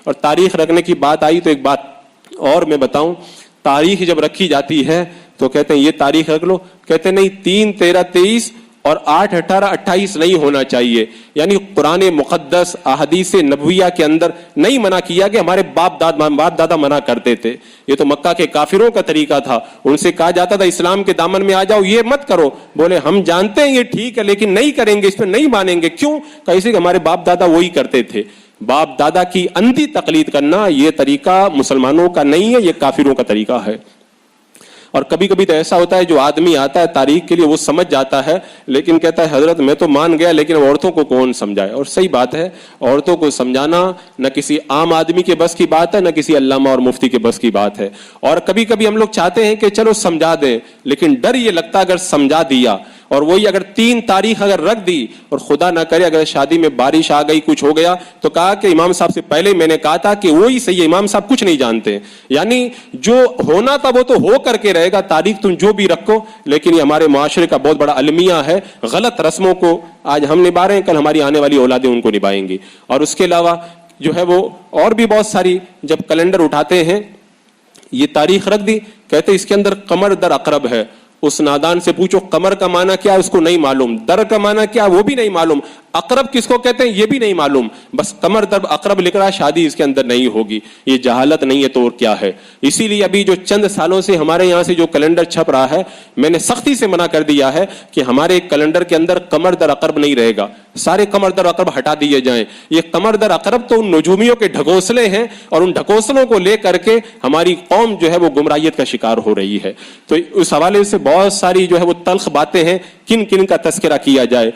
اور تاریخ رکھنے کی بات آئی تو ایک بات اور میں بتاؤں، تاریخ جب رکھی جاتی ہے تو کہتے ہیں یہ تاریخ رکھ لو، کہتے ہیں نہیں 3 13 23 اور 8 18 28 نہیں ہونا چاہیے. یعنی قرآن مقدس احادیث نبویہ کے اندر نہیں منع کیا کہ ہمارے باپ دادا منع کرتے تھے. یہ تو مکہ کے کافروں کا طریقہ تھا، ان سے کہا جاتا تھا اسلام کے دامن میں آ جاؤ، یہ مت کرو. بولے ہم جانتے ہیں یہ ٹھیک ہے لیکن نہیں کریں گے، اس پہ نہیں مانیں گے. کیوں؟ کیسے کہ ہمارے باپ دادا وہی کرتے تھے. باپ دادا کی اندھی تقلید کرنا یہ طریقہ مسلمانوں کا نہیں ہے، یہ کافروں کا طریقہ ہے. اور کبھی کبھی تو ایسا ہوتا ہے جو آدمی آتا ہے تاریخ کے لیے وہ سمجھ جاتا ہے لیکن کہتا ہے حضرت میں تو مان گیا لیکن عورتوں کو کون سمجھائے. اور صحیح بات ہے، عورتوں کو سمجھانا نہ کسی عام آدمی کے بس کی بات ہے نہ کسی علامہ اور مفتی کے بس کی بات ہے. اور کبھی کبھی ہم لوگ چاہتے ہیں کہ چلو سمجھا دیں، لیکن ڈر یہ لگتا ہے اگر سمجھا دیا اور وہی اگر 3 تاریخ اگر رکھ دی اور خدا نہ کرے اگر شادی میں بارش آ گئی کچھ ہو گیا تو کہا کہ امام صاحب سے پہلے میں نے کہا تھا کہ وہی صحیح ہے، امام صاحب کچھ نہیں جانتے. یعنی جو ہونا تھا وہ تو ہو کر کے رہے گا، تاریخ تم جو بھی رکھو، لیکن یہ ہمارے معاشرے کا بہت بڑا المیہ ہے. غلط رسموں کو آج ہم نبھا رہے ہیں، کل ہماری آنے والی اولادیں ان کو نبھائیں گی. اور اس کے علاوہ جو ہے وہ اور بھی بہت ساری جب کیلنڈر اٹھاتے ہیں یہ تاریخ رکھ دی، کہتے اس کے اندر قمر در عقرب ہے. اس نادان سے پوچھو قمر کا معنی کیا ہے اس کو نہیں معلوم، در کا معنی کیا وہ بھی نہیں معلوم، عقرب کس کو کہتے ہیں یہ بھی نہیں معلوم. بس قمر در عقرب لکھ رہا ہے، شادی اس کے اندر نہیں ہوگی. یہ جہالت نہیں ہے تو اور کیا ہے. اسی لیے ابھی جو چند سالوں سے ہمارے یہاں سے جو کیلنڈر چھپ رہا ہے میں نے سختی سے منع کر دیا ہے کہ ہمارے کیلنڈر کے اندر قمر در عقرب نہیں رہے گا، سارے قمر در عقرب ہٹا دیے جائیں. یہ قمر در عقرب تو ان نجومیوں کے ڈھکوسلے ہیں اور ان ڈھکوسلوں کو لے کر کے ہماری قوم جو ہے وہ گمراہیت کا شکار ہو رہی ہے. تو اس حوالے سے بہت ساری جو ہے وہ تلخ باتیں ہیں، کن کن کا تذکرہ کیا جائے.